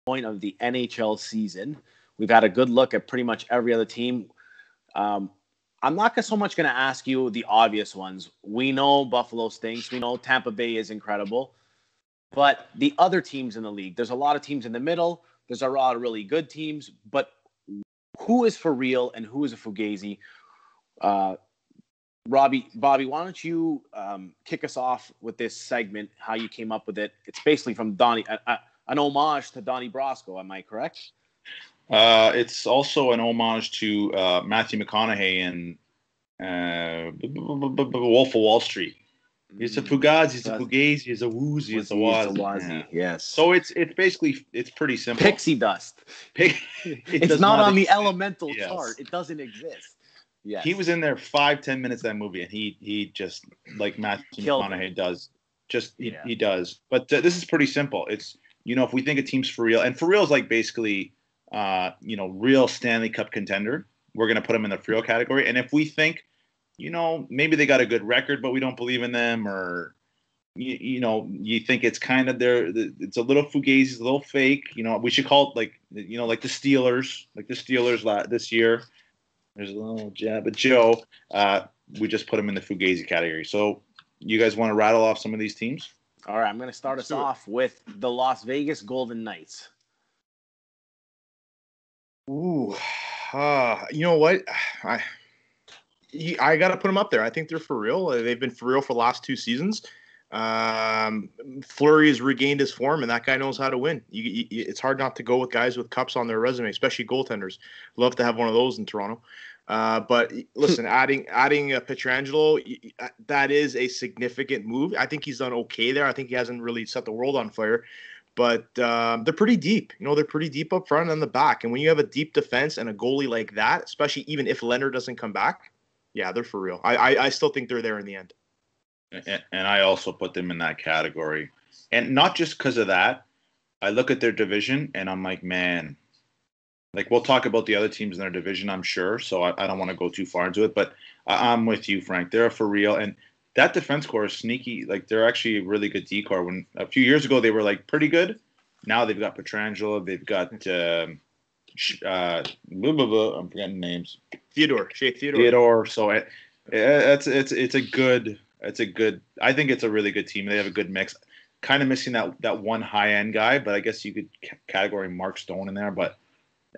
point of the NHL season. We've had a good look at pretty much every other team. I'm not so much going to ask you the obvious ones. We know Buffalo stinks. We know Tampa Bay is incredible. But the other teams in the league, there's a lot of teams in the middle. There's a lot of really good teams. But who is for real and who is a Fugazi? Bobby, why don't you kick us off with this segment, how you came up with it? It's basically from Donnie, an homage to Donnie Brasco. Am I correct? It's also an homage to Matthew McConaughey in Wolf of Wall Street. It's a Fugazzi, it's a Fugazi, it's a Woozy, it's a Wazi. Yes. So it's basically, it's pretty simple. Pixie dust. It's not on the elemental chart. It doesn't exist. Yes. He was in there 5-10 minutes of that movie, and he just, like Matthew McConaughey does, he does. But this is pretty simple. It's, if we think a team's for real, and for real is like basically, real Stanley Cup contender, we're going to put them in the for real category. And if we think, maybe they got a good record, but we don't believe in them, or, you think it's kind of it's a little Fugazi, it's a little fake, we should call it like the Steelers, this year. There's a little jab at Joe. We just put them in the Fugazi category. So you guys want to rattle off some of these teams? All right, I'm going to start us off with the Las Vegas Golden Knights. Ooh, you know what? I got to put them up there. I think they're for real. They've been for real for the last 2 seasons. Fleury has regained his form, and that guy knows how to win. It's hard not to go with guys with cups on their resume, especially goaltenders. Love to have one of those in Toronto. But listen, adding Pietrangelo, that is a significant move. I think he's done okay there. I think he hasn't really set the world on fire. But they're pretty deep. They're pretty deep up front and the back. And when you have a deep defense and a goalie like that, especially even if Leonard doesn't come back, yeah, they're for real. I still think they're there in the end. And I also put them in that category. And not just because of that. I look at their division, and I'm like, man. Like, we'll talk about the other teams in their division, I'm sure. So I don't want to go too far into it. But I'm with you, Frank. They're for real. And that defense core is sneaky. Like, they're actually a really good D-core. When a few years ago, they were, like, pretty good. Now they've got Pietrangelo. They've got I'm forgetting names. Shea Theodore. So it's a good – I think it's a really good team. They have a good mix. Kind of missing that one high-end guy, but I guess you could category Mark Stone in there. But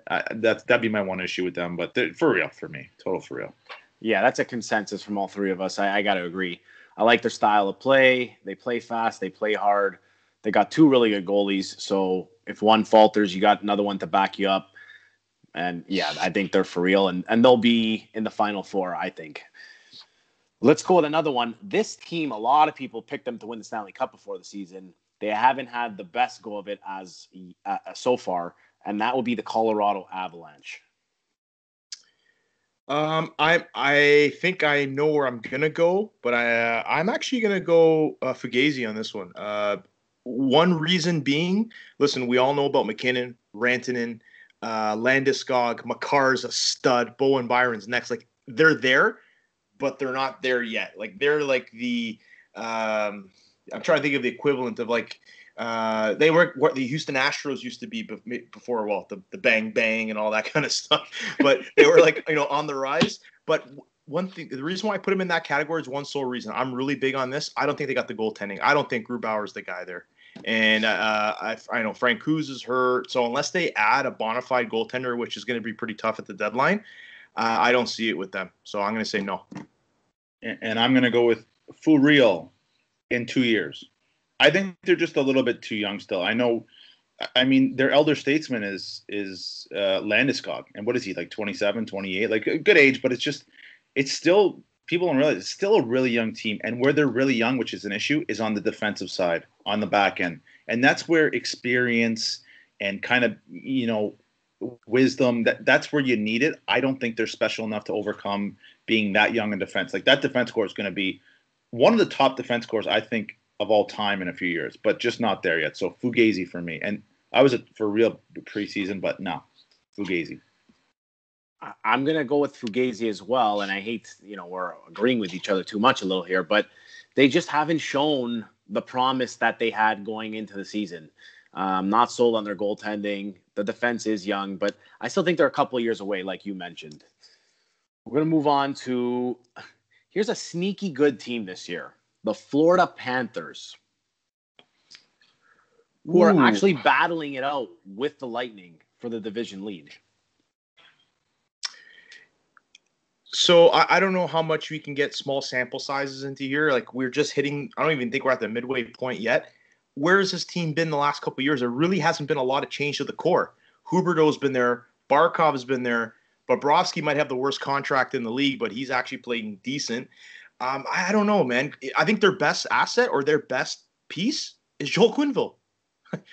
that'd be my one issue with them. But they're for real for me. Total for real. Yeah, that's a consensus from all three of us. I got to agree. I like their style of play. They play fast. They play hard. They got 2 really good goalies. So if one falters, you got another one to back you up. And, yeah, I think they're for real. And they'll be in the Final Four, I think. Let's go with another one. This team, a lot of people picked them to win the Stanley Cup before the season. They haven't had the best go of it as so far, and that will be the Colorado Avalanche. I think I know where I'm gonna go, but I'm actually gonna go Fugazi on this one. One reason being, listen, we all know about McKinnon, Rantanen, Landeskog, Makar's a stud, Bowen Byron's next. Like, they're there, but they're not there yet. Like, they're like the I'm trying to think of the equivalent of like they were what the Houston Astros used to be before, well, the bang bang and all that kind of stuff. But they were like, on the rise. But one thing, the reason why I put them in that category is one sole reason. I'm really big on this. I don't think they got the goaltending. I don't think Grubauer's the guy there. And I know Frank Kuz is hurt. So unless they add a bona fide goaltender, which is going to be pretty tough at the deadline, I don't see it with them. So I'm going to say no. And I'm going to go with for real in 2 years. I think they're just a little bit too young still. I mean, their elder statesman is Landeskog. And what is he, like 27, 28? Like, a good age, but it's still, people don't realize, it's still a really young team. And where they're really young, which is an issue, is on the defensive side, on the back end. And that's where experience and kind of, wisdom, that's where you need it. I don't think they're special enough to overcome being that young in defense. Like, that defense core is going to be one of the top defense cores, I think, of all time in a few years, but just not there yet. So Fugazi for me. And I was for real preseason, but no, Fugazi. I'm going to go with Fugazi as well. And I hate, we're agreeing with each other too much a little here, but they just haven't shown the promise that they had going into the season. Not sold on their goaltending. The defense is young, but I still think they're a couple of years away, like you mentioned. We're going to move on to, here's a sneaky good team this year, the Florida Panthers, who are actually battling it out with the Lightning for the division lead. So I don't know how much we can get small sample sizes into here. Like, we're just hitting, I don't even think we're at the midway point yet. Where has this team been the last couple of years? There really hasn't been a lot of change to the core. Huberdeau's been there. Barkov's been there. Bobrovsky might have the worst contract in the league, but he's actually playing decent. I don't know, man. I think their best asset or their best piece is Joel Quenneville.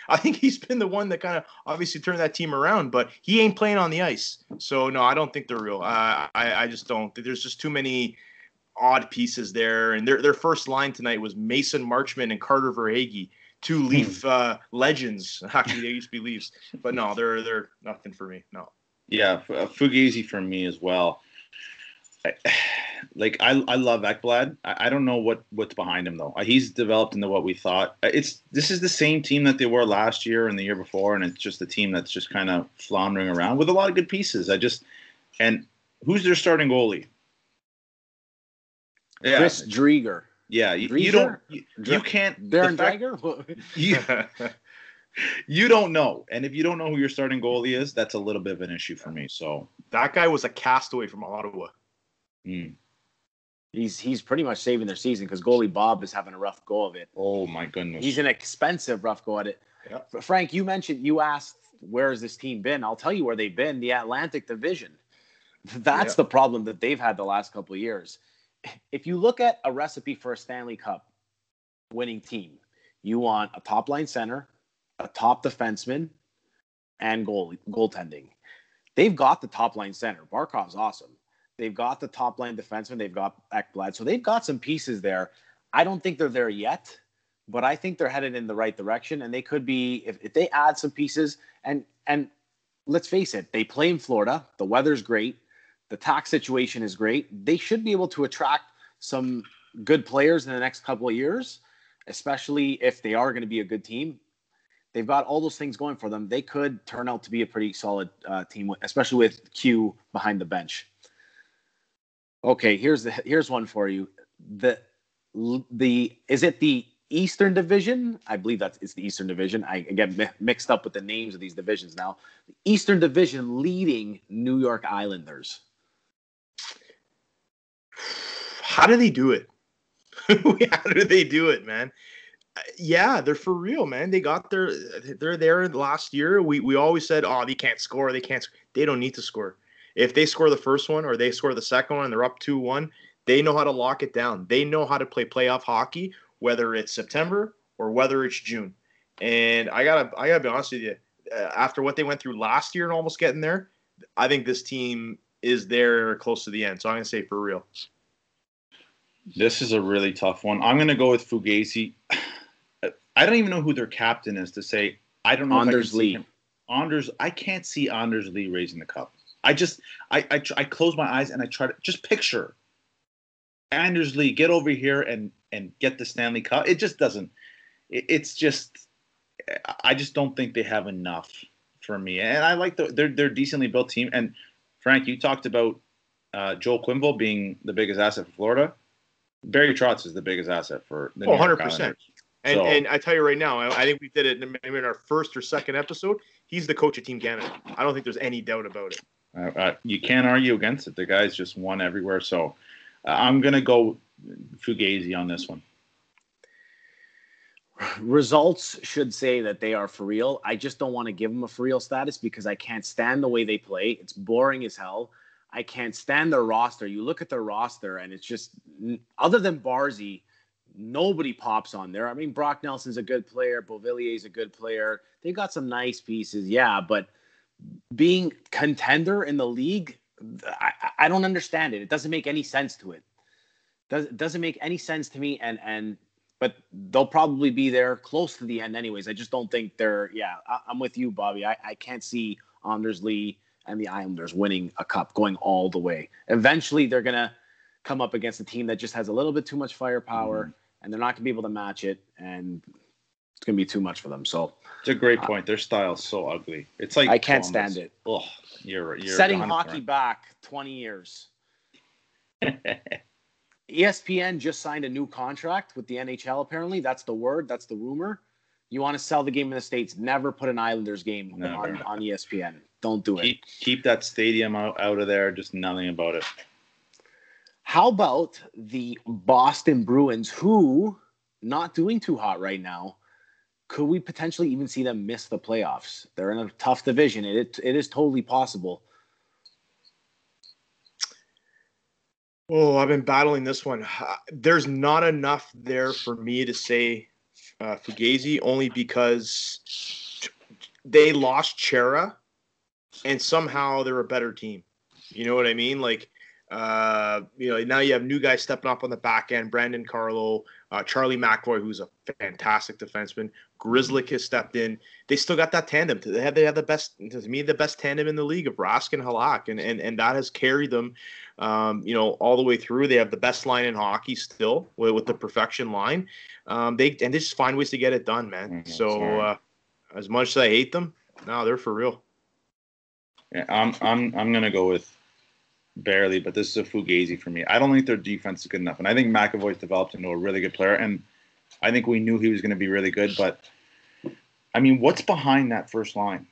I think he's been the one that kind of obviously turned that team around, but he ain't playing on the ice. So, no, I don't think they're real. I just don't. There's just too many odd pieces there. And their first line tonight was Mason Marchment and Carter Verhaeghe, two Leaf legends. Actually, they used to be Leafs. But no, they're nothing for me. No. Yeah, Fugazzi for me as well. I love Ekblad. I don't know what's behind him though. He's developed into what we thought. This is the same team that they were last year and the year before, and it's just a team that's just kind of floundering around with a lot of good pieces. And who's their starting goalie? Yeah. Chris Drieger. Yeah, you can't. Darren Dreger. You don't know, and if you don't know who your starting goalie is, that's a little bit of an issue for me. So that guy was a castaway from Ottawa. He's pretty much saving their season because goalie Bob is having a rough go of it. Oh my goodness, he's an expensive rough go at it. Yep. Frank, you asked where has this team been? I'll tell you where they've been. The Atlantic Division. That's the problem that they've had the last couple of years. If you look at a recipe for a Stanley Cup winning team, you want a top line center, a top defenseman, and goaltending. They've got the top line center. Barkov's awesome. They've got the top line defenseman. They've got Ekblad. So they've got some pieces there. I don't think they're there yet, but I think they're headed in the right direction. And they could be, if they add some pieces, and let's face it, they play in Florida. The weather's great. The tax situation is great. They should be able to attract some good players in the next couple of years, especially if they are going to be a good team. They've got all those things going for them. They could turn out to be a pretty solid team, especially with Q behind the bench. Okay, here's one for you. Is it the Eastern Division? I believe it's the Eastern Division. I get mixed up with the names of these divisions now. The Eastern Division leading New York Islanders. How do they do it? How do they do it, man? Yeah, they're for real, man. They're there last year. We always said, oh, they can't score. They don't need to score. If they score the first one or they score the second one and they're up 2-1, they know how to lock it down. They know how to play playoff hockey, whether it's September or whether it's June. And I gotta be honest with you. After what they went through last year and almost getting there, I think this team is there close to the end. So I'm gonna say for real. This is a really tough one. I'm gonna go with Fugazzi. I don't even know who their captain is to say. I don't know. Anders Lee. I can't see Anders Lee raising the cup. I close my eyes and I try to just picture Anders Lee get over here and get the Stanley Cup. It just doesn't. It's just. I just don't think they have enough for me. And I like they're decently built team. And Frank, you talked about Joel Quenneville being the biggest asset for Florida. Barry Trotz is the biggest asset for the New York 100%. Islanders. And I tell you right now, I think we did it in our first or second episode. He's the coach of Team Canada. I don't think there's any doubt about it. You can't argue against it. The guy's just won everywhere. So I'm going to go Fugazzi on this one. Results should say that they are for real. I just don't want to give them a for real status because I can't stand the way they play. It's boring as hell. I can't stand their roster. You look at their roster and it's just, other than Barzy, nobody pops on there. I mean, Brock Nelson's a good player. Beauvillier's a good player. They've got some nice pieces, yeah, but being contender in the league, I don't understand it. It doesn't make any sense to it. Doesn't make any sense to me, but they'll probably be there close to the end anyways. I just don't think I'm with you, Bobby. I can't see Anders Lee and the Islanders winning a cup, going all the way. Eventually, they're going to come up against a team that just has a little bit too much firepower, and they're not going to be able to match it. And It's going to be too much for them. So it's a great point. Their style's so ugly. It's like I can't Columbus. stand it. Oh, you're setting 100% hockey back 20 years. ESPN just signed a new contract with the NHL, apparently. That's the word. That's the rumor. You want to sell the game in the States, never put an Islanders game on ESPN. Don't do it. Keep that stadium out of there. Just nothing about it. How about the Boston Bruins, who not doing too hot right now? Could we potentially even see them miss the playoffs? They're in a tough division. It is totally possible. Oh, I've been battling this one. There's not enough there for me to say Fugazzi, only because they lost Chera, and somehow they're a better team. You know what I mean? Like, now you have new guys stepping up on the back end. Brandon Carlo, Charlie McAvoy, who's a fantastic defenseman. Grzelcyk has stepped in. They still got that tandem. They have the best, to me, the best tandem in the league of Rask and Halak, and that has carried them, all the way through. They have the best line in hockey still with the perfection line. They just find ways to get it done, man. So as much as I hate them, no, they're for real. Yeah, I'm gonna go with barely, but this is a Fugazi for me. I don't think their defense is good enough, and I think McAvoy's developed into a really good player, and I think we knew he was going to be really good. But I mean, what's behind that first line?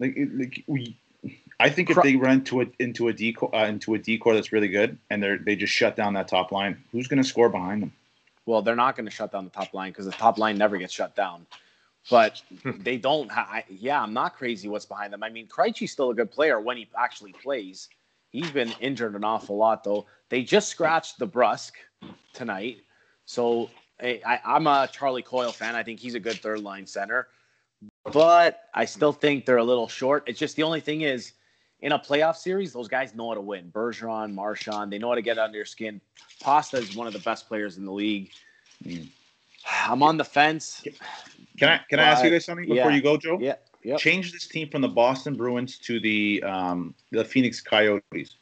I think if they run into a decor that's really good, and they just shut down that top line, who's going to score behind them? Well, they're not going to shut down the top line because the top line never gets shut down. But they don't. I'm not crazy what's behind them. I mean, Krejci's still a good player when he actually plays. He's been injured an awful lot, though. They just scratched the Brusque tonight. So I'm a Charlie Coyle fan. I think he's a good third-line center. But I still think they're a little short. It's just the only thing is, in a playoff series, those guys know how to win. Bergeron, Marchand, they know how to get under your skin. Pasta is one of the best players in the league. I'm on the fence. Can I ask you guys something before you go, Joe? Yeah. Yep. Change this team from the Boston Bruins to the Phoenix Coyotes.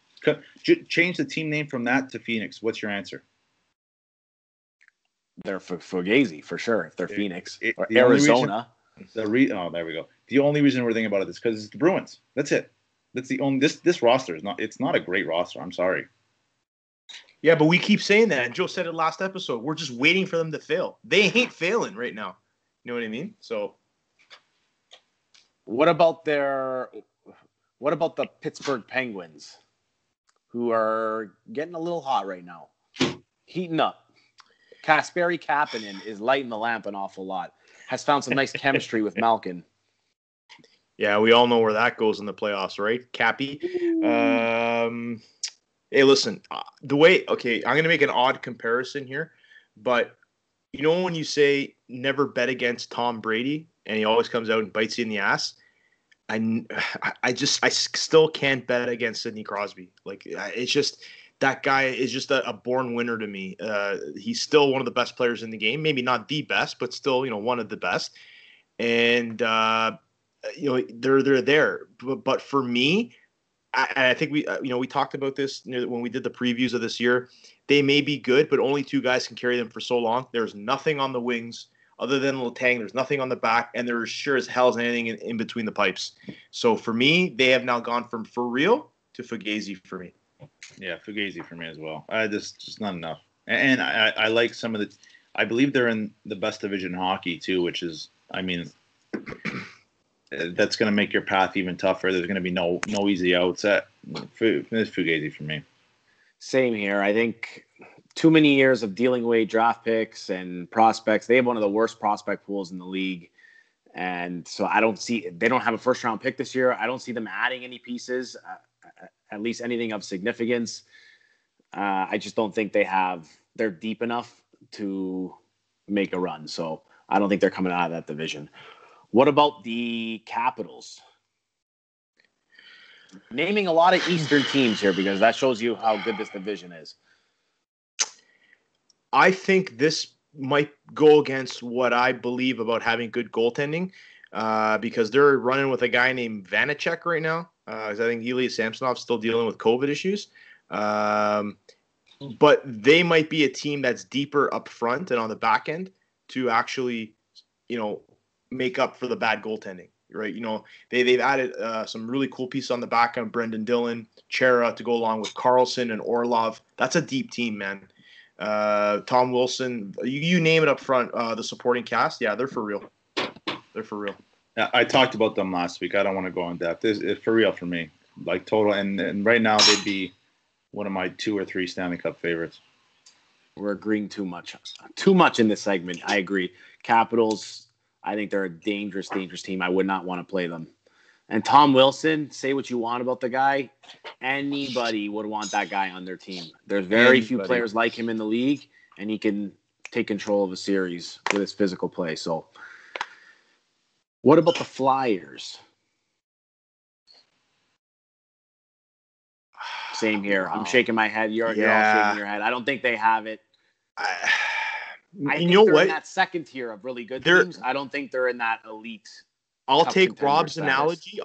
Change the team name from that to Phoenix. What's your answer? They're Fugazi for sure. If they're Phoenix or the Arizona. There we go. The only reason we're thinking about it is because it's the Bruins. That's it. That's the only. This roster is not. It's not a great roster. I'm sorry. Yeah, but we keep saying that. And Joe said it last episode. We're just waiting for them to fail. They ain't failing right now. You know what I mean? So. What about the Pittsburgh Penguins, who are getting a little hot right now, heating up? Kasperi Kapanen is lighting the lamp an awful lot. Has found some nice chemistry with Malkin. Yeah, we all know where that goes in the playoffs, right? Cappy. Hey, listen. I'm going to make an odd comparison here, but you know when you say never bet against Tom Brady, and he always comes out and bites you in the ass. I still can't bet against Sidney Crosby. Like, it's just, that guy is just a born winner to me. He's still one of the best players in the game. Maybe not the best, but still, one of the best. And they're there. But for me, I think we talked about this when we did the previews of this year. They may be good, but only two guys can carry them for so long. There's nothing on the wings other than Letang. There's nothing on the back, and there's sure as hell as anything in between the pipes. So for me, they have now gone from for real to Fugazi for me. Yeah, Fugazi for me as well. Just not enough. And I like some of the. I believe they're in the best division in hockey too, which is, I mean, that's going to make your path even tougher. There's going to be no easy outs. It's Fugazi for me. Same here. I think too many years of dealing away draft picks and prospects. They have one of the worst prospect pools in the league. And so they don't have a first round pick this year. I don't see them adding any pieces, at least anything of significance. I just don't think they're deep enough to make a run. So I don't think they're coming out of that division. What about the Capitals? Naming a lot of Eastern teams here because that shows you how good this division is. I think this might go against what I believe about having good goaltending because they're running with a guy named Vanacek right now. I think Ilya Samsonov's still dealing with COVID issues. But they might be a team that's deeper up front and on the back end to actually, make up for the bad goaltending, right? You know, they've added some really cool pieces on the back end, Brendan Dillon, Chera to go along with Carlson and Orlov. That's a deep team, man. Tom Wilson, you name it up front, the supporting cast, yeah, they're for real. They're for real. I talked about them last week. I don't want to go in depth. It's for real for me. Like total, and right now they'd be one of my 2 or 3 Stanley Cup favorites. We're agreeing too much in this segment. I agree. Capitals, I think they're a dangerous team. I would not want to play them. And Tom Wilson, say what you want about the guy. Anybody would want that guy on their team. There's very few players like him in the league, and he can take control of a series with his physical play. So, what about the Flyers? Same here. I'm shaking my head. You're all shaking your head. I don't think they have it. I think know they're what? in that second tier of really good teams. I don't think they're in that elite. I'll take Rob's analogy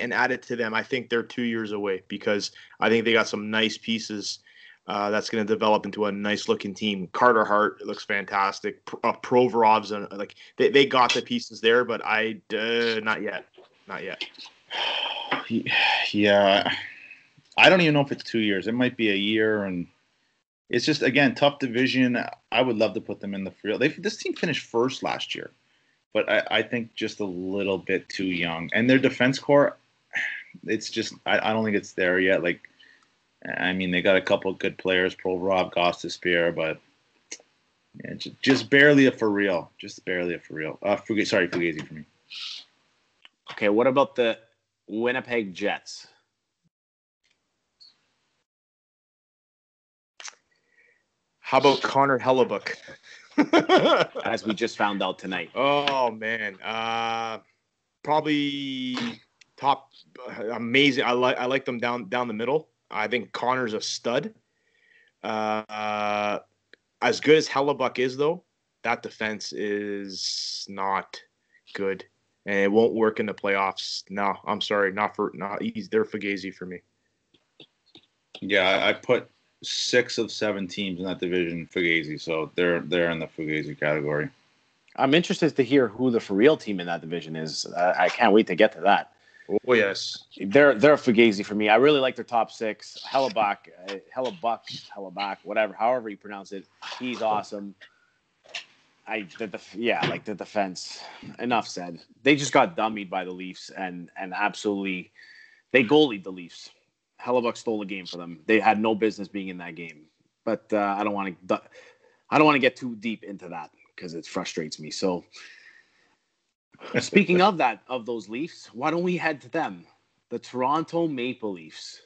and add it to them. I think they're 2 years away because I think they got some nice pieces that's going to develop into a nice looking team. Carter Hart looks fantastic. Provorov's like they got the pieces there, but not yet. Yeah. I don't even know if it's 2 years. It might be a year, and it's just, again, tough division. I would love to put them in the field. This team finished first last year, but I think just a little bit too young. And their defense core, it's just I don't think it's there yet. Like, I mean, they got a couple of good players, Provorov, Gostisbehere, but yeah, just barely a for real. Just barely a for real. Fugazi for me. Okay, what about the Winnipeg Jets? How about Connor Hellebuck? As we just found out tonight. Oh, man. Probably top amazing. I like them down the middle. I think Connor's a stud. As good as Hellebuck is, though, that defense is not good. And it won't work in the playoffs. No, I'm sorry. They're Fugazi for me. Yeah, I put 6 of 7 teams in that division Fugazi, so they're in the Fugazi category. I'm interested to hear who the for real team in that division is. I can't wait to get to that. Oh yes, they're a Fugazi for me. I really like their top 6. Hellebuck, whatever, however you pronounce it. He's awesome. The defense. Enough said. They just got dummied by the Leafs and absolutely they goalied the Leafs. Hellebuck stole the game for them. They had no business being in that game. But I don't want to get too deep into that because it frustrates me. So speaking of those Leafs, why don't we head to them? The Toronto Maple Leafs.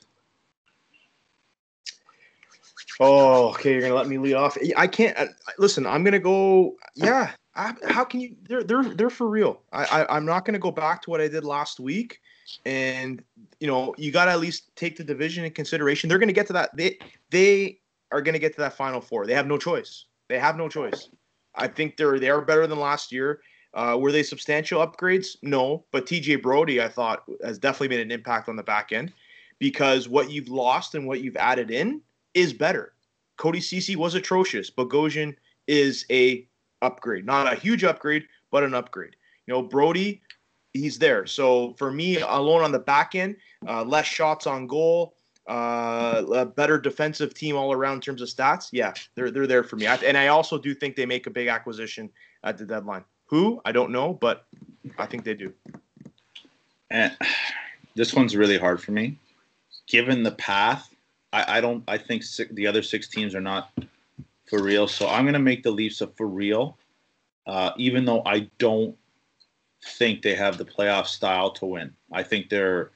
Oh, okay. You're gonna let me lead off. I can't listen. I'm gonna go. Yeah. How can you? They're for real. I'm not gonna go back to what I did last week. And you got to at least take the division in consideration. They're gonna get to that. They are gonna get to that Final Four. They have no choice. I think they are better than last year. Were they substantial upgrades? No, but TJ Brody, I thought, has definitely made an impact on the back end because what you've lost and what you've added in is better. Cody Ceci was atrocious. Bogosian is a upgrade, not a huge upgrade, but an upgrade. Brody, he's there. So for me, alone on the back end, less shots on goal, a better defensive team all around in terms of stats. Yeah, they're there for me. And I also do think they make a big acquisition at the deadline. Who? I don't know, but I think they do. And this one's really hard for me. Given the path, I think the other 6 teams are not for real. So I'm going to make the Leafs a for real, even though I don't think they have the playoff style to win. I think they're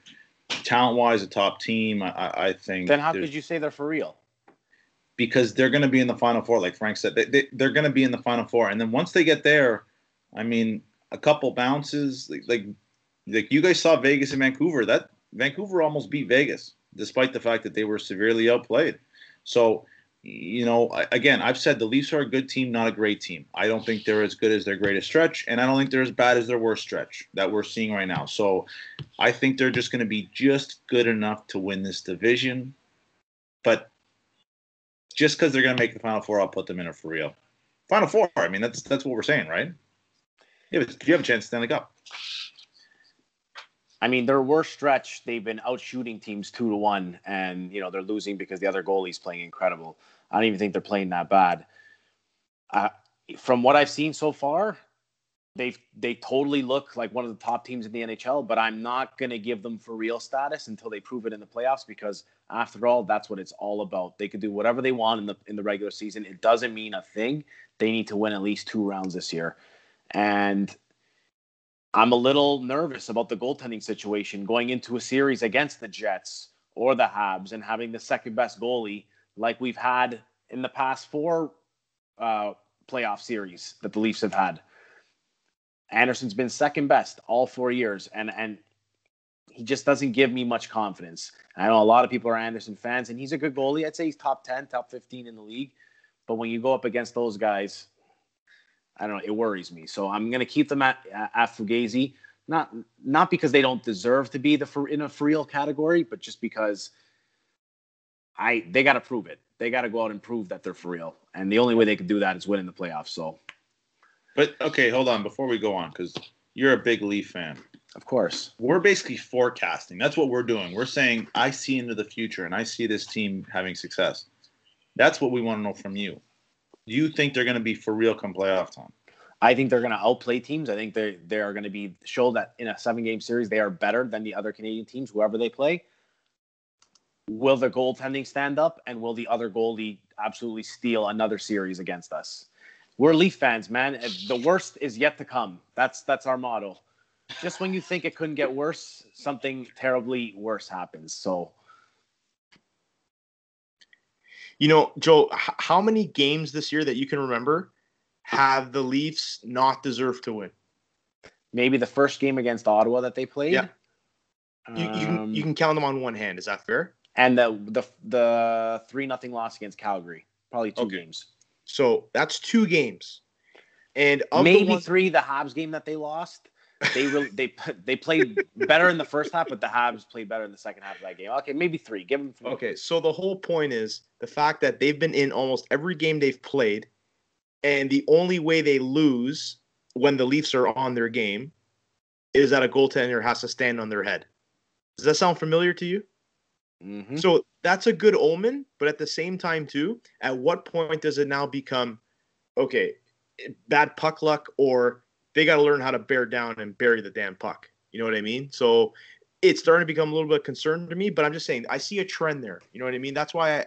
talent-wise a top team. I think. Then how could you say they're for real? Because they're going to be in the Final Four, like Frank said. They're going to be in the Final Four, and then once they get there, I mean, a couple bounces. Like you guys saw Vegas and Vancouver. That Vancouver almost beat Vegas, despite the fact that they were severely outplayed. So, again, I've said the Leafs are a good team, not a great team. I don't think they're as good as their greatest stretch, and I don't think they're as bad as their worst stretch that we're seeing right now. So I think they're just going to be just good enough to win this division. But just because they're going to make the Final Four, I'll put them in a for real. Final Four, I mean, that's what we're saying, right? Yeah, but you have a chance to Stanley Cup. I mean, their worst stretch, they've been out shooting teams 2-1, and they're losing because the other goalie's playing incredible. I don't even think they're playing that bad. From what I've seen so far, they totally look like one of the top teams in the NHL, but I'm not going to give them for real status until they prove it in the playoffs, because after all, that's what it's all about. They could do whatever they want in the regular season. It doesn't mean a thing. They need to win at least 2 rounds this year. And I'm a little nervous about the goaltending situation going into a series against the Jets or the Habs and having the second best goalie like we've had in the past 4 playoff series that the Leafs have had. Anderson's been second best all 4 years, and he just doesn't give me much confidence. I know a lot of people are Anderson fans, and he's a good goalie. I'd say he's top 10, top 15 in the league. But when you go up against those guys, I don't know, it worries me. So I'm going to keep them at Fugazzi, not because they don't deserve to be in a for real category, but just because they got to prove it. They got to go out and prove that they're for real. And the only way they can do that is win in the playoffs. So. But, okay, hold on before we go on, because you're a big Leaf fan. Of course. We're basically forecasting. That's what we're doing. We're saying, I see into the future, and I see this team having success. That's what we want to know from you. Do you think they're going to be for real come playoff time? I think they're going to outplay teams. I think they are going to show that in a 7-game series they are better than the other Canadian teams, whoever they play. Will the goaltending stand up, and will the other goalie absolutely steal another series against us? We're Leaf fans, man. The worst is yet to come. That's our motto. Just when you think it couldn't get worse, something terribly worse happens. So, Joe, how many games this year that you can remember have the Leafs not deserved to win? Maybe the first game against Ottawa that they played. Yeah. You can count them on one hand. Is that fair? And the 3-0 loss against Calgary. Probably 2 games. So that's 2 games. And maybe 3, the Habs game that they lost. They played better in the first half, but the Habs played better in the second half of that game. Okay, maybe 3. Give them 3. Okay, so the whole point is the fact that they've been in almost every game they've played, and the only way they lose when the Leafs are on their game is that a goaltender has to stand on their head. Does that sound familiar to you? Mm-hmm. So that's a good omen, but at the same time, too, at what point does it now become, okay, bad puck luck, or they got to learn how to bear down and bury the damn puck? You know what I mean? So it's starting to become a little bit concerned to me, but I'm just saying I see a trend there. You know what I mean? That's why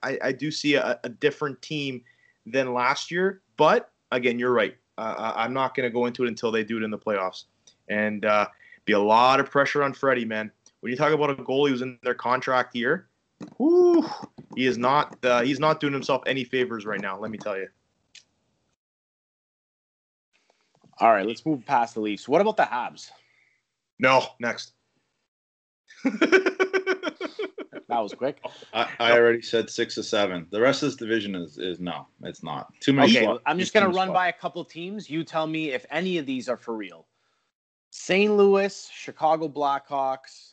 I do see a different team than last year. But, again, you're right. I'm not going to go into it until they do it in the playoffs. And be a lot of pressure on Freddie, man. When you talk about a goalie who's in their contract year, he is not. He's not doing himself any favors right now. Let me tell you. All right, let's move past the Leafs. What about the Habs? No, next. That was quick. I already said 6 or 7. The rest of this division is no, it's not. Too many. Okay, I'm just going to run by a couple teams. You tell me if any of these are for real. St. Louis, Chicago Blackhawks.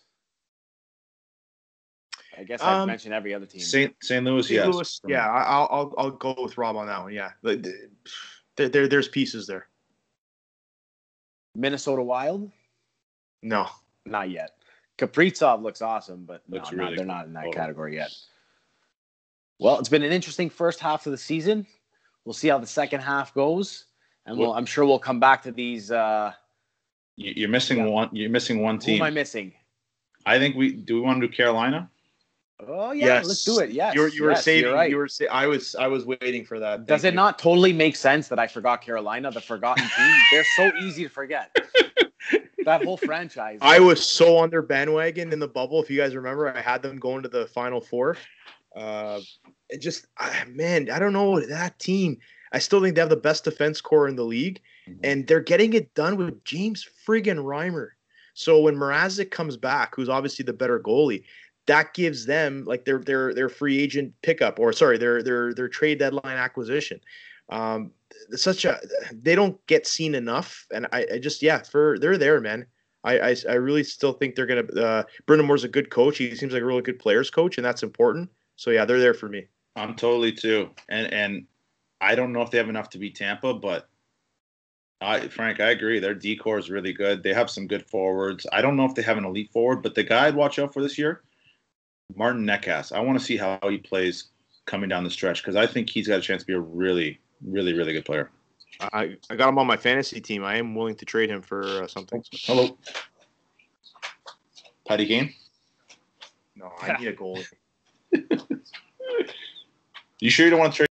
I guess I've mentioned every other team. St. Louis, yes. Louis, yeah, I'll go with Rob on that one. Yeah, there's pieces there. Minnesota Wild? No, not yet. Kaprizov looks awesome, but they're not in that category yet. Well, it's been an interesting first half of the season. We'll see how the second half goes, and I'm sure we'll come back to these. You're missing one. You're missing one team. Who am I missing? I think we want to do Carolina. Oh yeah, yes. Let's do it. Yes, you were saving. You're right. You were. I was waiting for that. Does it not totally make sense that I forgot Carolina, the forgotten team? They're so easy to forget. That whole franchise. I was so on their bandwagon in the bubble. If you guys remember, I had them going to the Final Four. Man, I don't know that team. I still think they have the best defense core in the league, and they're getting it done with James friggin' Reimer. So when Mrazek comes back, who's obviously the better goalie, that gives them like their free agent pickup, or sorry, their trade deadline acquisition. They don't get seen enough, and they're there, man. I really still think they're gonna. Brendan Moore's a good coach. He seems like a really good players coach, and that's important. So yeah, they're there for me. I'm totally too, and I don't know if they have enough to beat Tampa, but Frank, I agree. Their D-core is really good. They have some good forwards. I don't know if they have an elite forward, but the guy I'd watch out for this year, Martin Necas. I want to see how he plays coming down the stretch because I think he's got a chance to be a really, really, really good player. I got him on my fantasy team. I am willing to trade him for something. Hello. Patty Kane? No, I need a goalie. You sure you don't want to trade